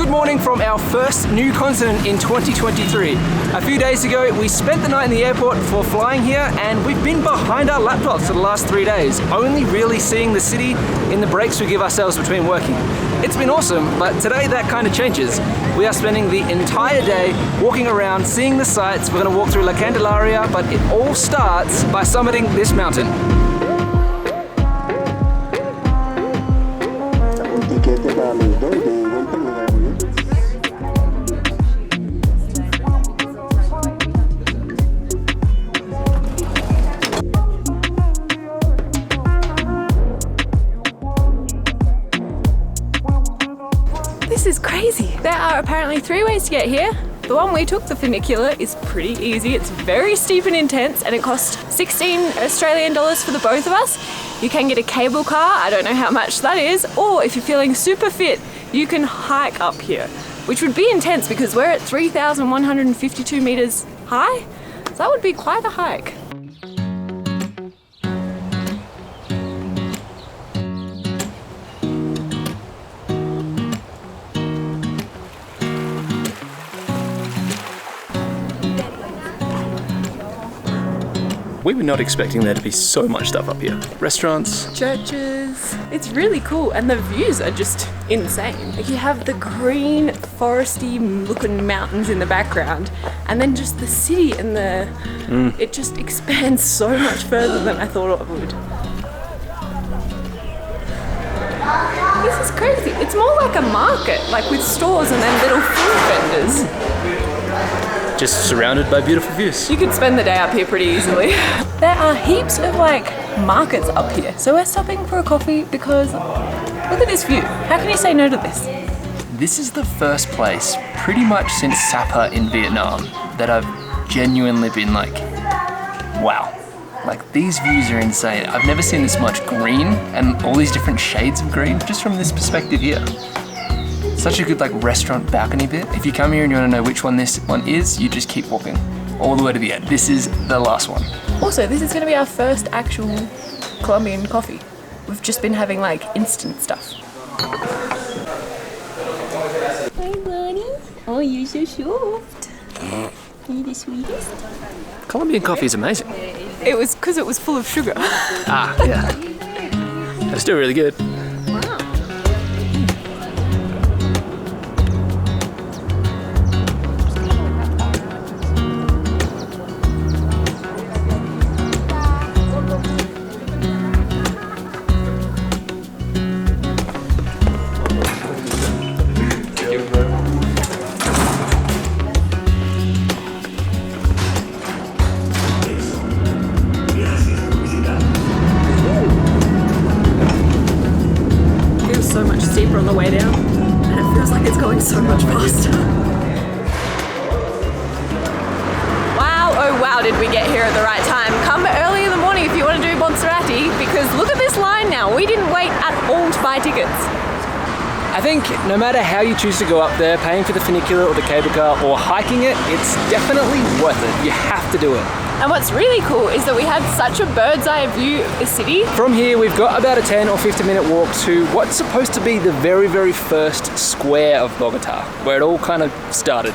Good morning from our first new continent in 2023. A few days ago, we spent the night in the airport before flying here, and we've been behind our laptops for the last 3 days, only really seeing the city in the breaks we give ourselves between working. It's been awesome, but today that kind of changes. We are spending the entire day walking around, seeing the sights. We're going to walk through La Candelaria, but it all starts by summiting this mountain. This is crazy. There are apparently 3 ways to get here. The one we took, the Funicular, is pretty easy. It's very steep and intense, and it cost 16 Australian dollars for the both of us. You can get a cable car, I don't know how much that is, or if you're feeling super fit, you can hike up here, which would be intense because we're at 3,152 meters high, so that would be quite a hike. We were not expecting there to be so much stuff up here. Restaurants, churches. It's really cool, and the views are just insane. Like, you have the green, foresty looking mountains in the background, and then just the city and it just expands so much further than I thought it would. This is crazy. It's more like a market, like with stores and then little food vendors. just surrounded by beautiful views. You could spend the day up here pretty easily. There are heaps of markets up here. So we're stopping for a coffee because look at this view. How can you say no to this? This is the first place pretty much since Sapa in Vietnam that I've genuinely been like, wow. Like, these views are insane. I've never seen this much green and all these different shades of green just from this perspective here. Such a good restaurant balcony bit. If you come here and you want to know which one this one is, you just keep walking all the way to the end. This is the last one. Also, this is going to be our first actual Colombian coffee. We've just been having instant stuff. Hi, buddy. Oh, you're so soft. You're the sweetest. Colombian coffee is amazing. It was because it was full of sugar. Ah, yeah. It's still really good. Wow. So much steeper on the way down, and it feels like it's going so much faster. Wow, oh wow, did we get here at the right time. Come early in the morning if you want to do Monserrate, because look at this line now. We didn't wait at all to buy tickets. I think no matter how you choose to go up there, paying for the funicular or the cable car or hiking it, it's definitely worth it. You have to do it. And what's really cool is that we had such a bird's eye view of the city. From here, we've got about a 10 or 15 minute walk to what's supposed to be the very, very first square of Bogotá, where it all kind of started.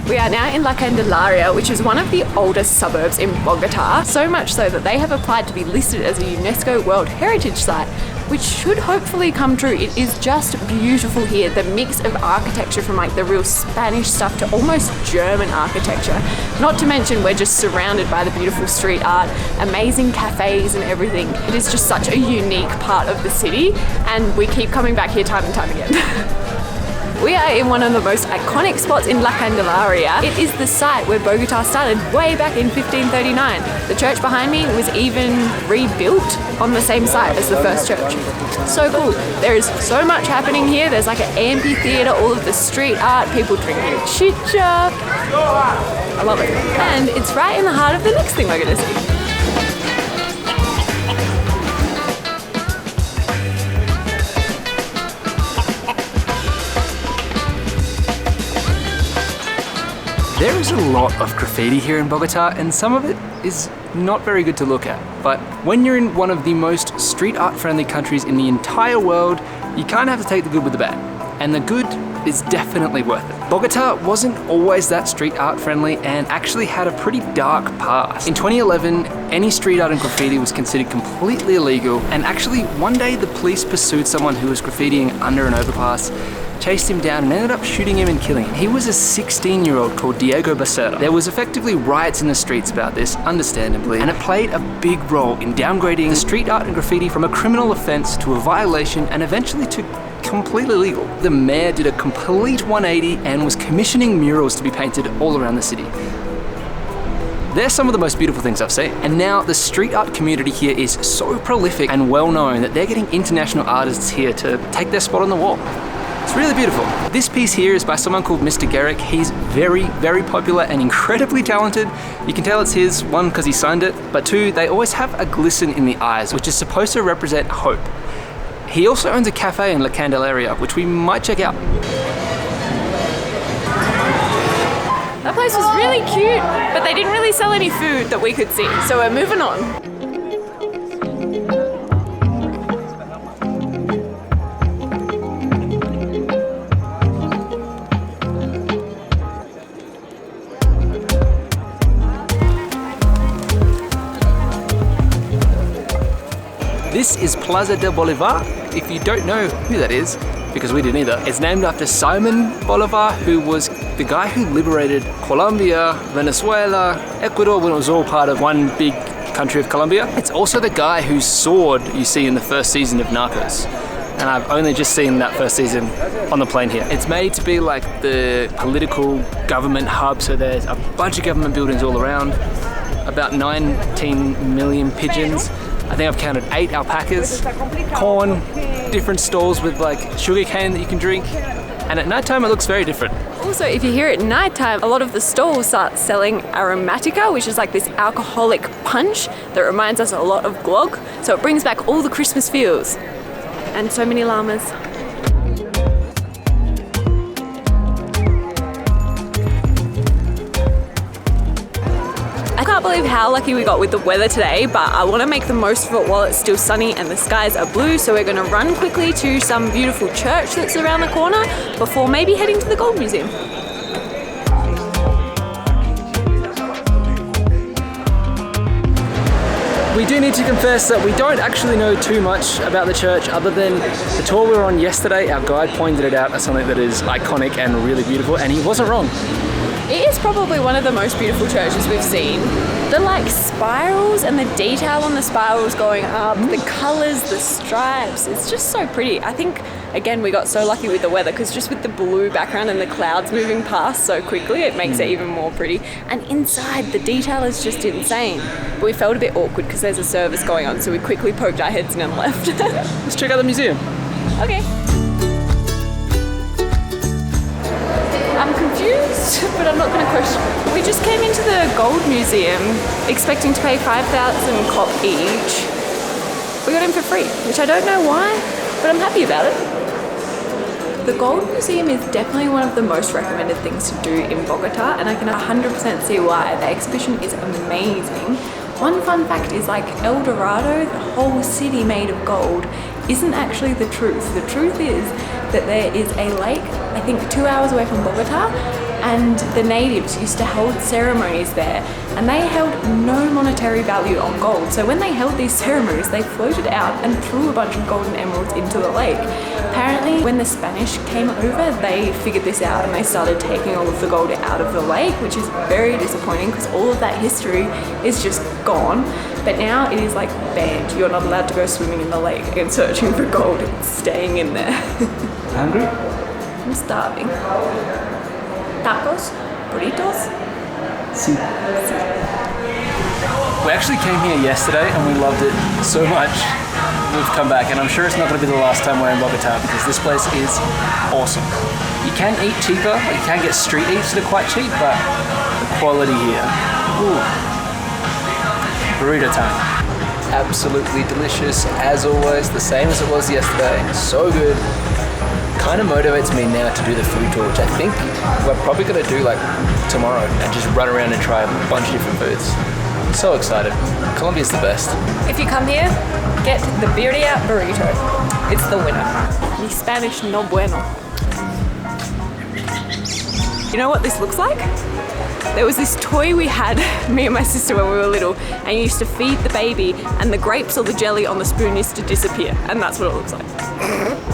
We are now in La Candelaria, which is one of the oldest suburbs in Bogotá, so much so that they have applied to be listed as a UNESCO World Heritage Site, which should hopefully come true. It is just beautiful here. The mix of architecture from the real Spanish stuff to almost German architecture. Not to mention we're just surrounded by the beautiful street art, amazing cafes and everything. It is just such a unique part of the city, and we keep coming back here time and time again. We are in one of the most iconic spots in La Candelaria. It is the site where Bogotá started way back in 1539. The church behind me was even rebuilt on the same site as the first church. So cool. There is so much happening here. There's an amphitheater, all of the street art, people drinking chicha. I love it. And it's right in the heart of the next thing we're going to see. There is a lot of graffiti here in Bogota, and some of it is not very good to look at. But when you're in one of the most street art friendly countries in the entire world, you kind of have to take the good with the bad. And the good is definitely worth it. Bogota wasn't always that street art friendly and actually had a pretty dark past. In 2011, any street art and graffiti was considered completely illegal, and actually one day the police pursued someone who was graffitiing under an overpass, chased him down and ended up shooting him and killing him. He was a 16-year-old called Diego Becerra. There was effectively riots in the streets about this, understandably, and it played a big role in downgrading the street art and graffiti from a criminal offense to a violation and eventually to completely legal. The mayor did a complete 180 and was commissioning murals to be painted all around the city. They're some of the most beautiful things I've seen. And now the street art community here is so prolific and well known that they're getting international artists here to take their spot on the wall. It's really beautiful. This piece here is by someone called Mr. Garrick. He's very, very popular and incredibly talented. You can tell it's his, one, because he signed it, but two, they always have a glisten in the eyes, which is supposed to represent hope. He also owns a cafe in La Candelaria, which we might check out. That place was really cute, but they didn't really sell any food that we could see, so we're moving on. This is Plaza de Bolivar. If you don't know who that is, because we didn't either, it's named after Simon Bolivar, who was the guy who liberated Colombia, Venezuela, Ecuador, when it was all part of one big country of Colombia. It's also the guy whose sword you see in the first season of Narcos. And I've only just seen that first season on the plane here. It's made to be like the political government hub, so there's a bunch of government buildings all around, about 19 million pigeons. I think I've counted 8 alpacas, corn, different stalls with like sugar cane that you can drink. And at nighttime it looks very different. Also, if you're here at nighttime, a lot of the stalls start selling aromatica, which is like this alcoholic punch that reminds us a lot of glog. So it brings back all the Christmas feels. And so many llamas. I can't believe how lucky we got with the weather today, but I want to make the most of it while it's still sunny and the skies are blue, so we're going to run quickly to some beautiful church that's around the corner before maybe heading to the Gold Museum. We do need to confess that we don't actually know too much about the church other than the tour we were on yesterday. Our guide pointed it out as something that is iconic and really beautiful, and he wasn't wrong. It is probably one of the most beautiful churches we've seen. The like spirals and the detail on the spirals going up, the colours, the stripes, it's just so pretty. I think, again, we got so lucky with the weather because just with the blue background and the clouds moving past so quickly, it makes it even more pretty. And inside, the detail is just insane. But we felt a bit awkward because there's a service going on, so we quickly poked our heads in and left. Let's check out the museum. Okay. I'm confused, but I'm not going to question. We just came into the Gold Museum expecting to pay 5,000 cop each. We got in for free, which I don't know why, but I'm happy about it. The Gold Museum is definitely one of the most recommended things to do in Bogota, and I can 100% see why. The exhibition is amazing. One fun fact is like El Dorado, the whole city made of gold, isn't actually the truth. The truth is that there is a lake, I think 2 hours away from Bogota, and the natives used to hold ceremonies there, and they held no monetary value on gold. So when they held these ceremonies, they floated out and threw a bunch of golden emeralds into the lake. Apparently, when the Spanish came over, they figured this out and they started taking all of the gold out of the lake, which is very disappointing because all of that history is just gone. But now it is like banned. You're not allowed to go swimming in the lake and searching for gold. It's staying in there. Hungry? I'm starving. Tacos? Burritos? Sí. We actually came here yesterday and we loved it so much. We've come back, and I'm sure it's not going to be the last time we're in Bogota because this place is awesome. You can eat cheaper, you can get street eats that are quite cheap, but the quality here. Ooh. Burrito time. Absolutely delicious, as always, the same as it was yesterday. So good. kind of motivates me now to do the food tour, which I think we're probably going to do like tomorrow and just run around and try a bunch of different foods. I'm so excited. Colombia's the best. If you come here, get the birria burrito. It's the winner. Mi Spanish no bueno. You know what this looks like? There was this toy we had, me and my sister, when we were little, and you used to feed the baby and the grapes or the jelly on the spoon used to disappear, and that's what it looks like.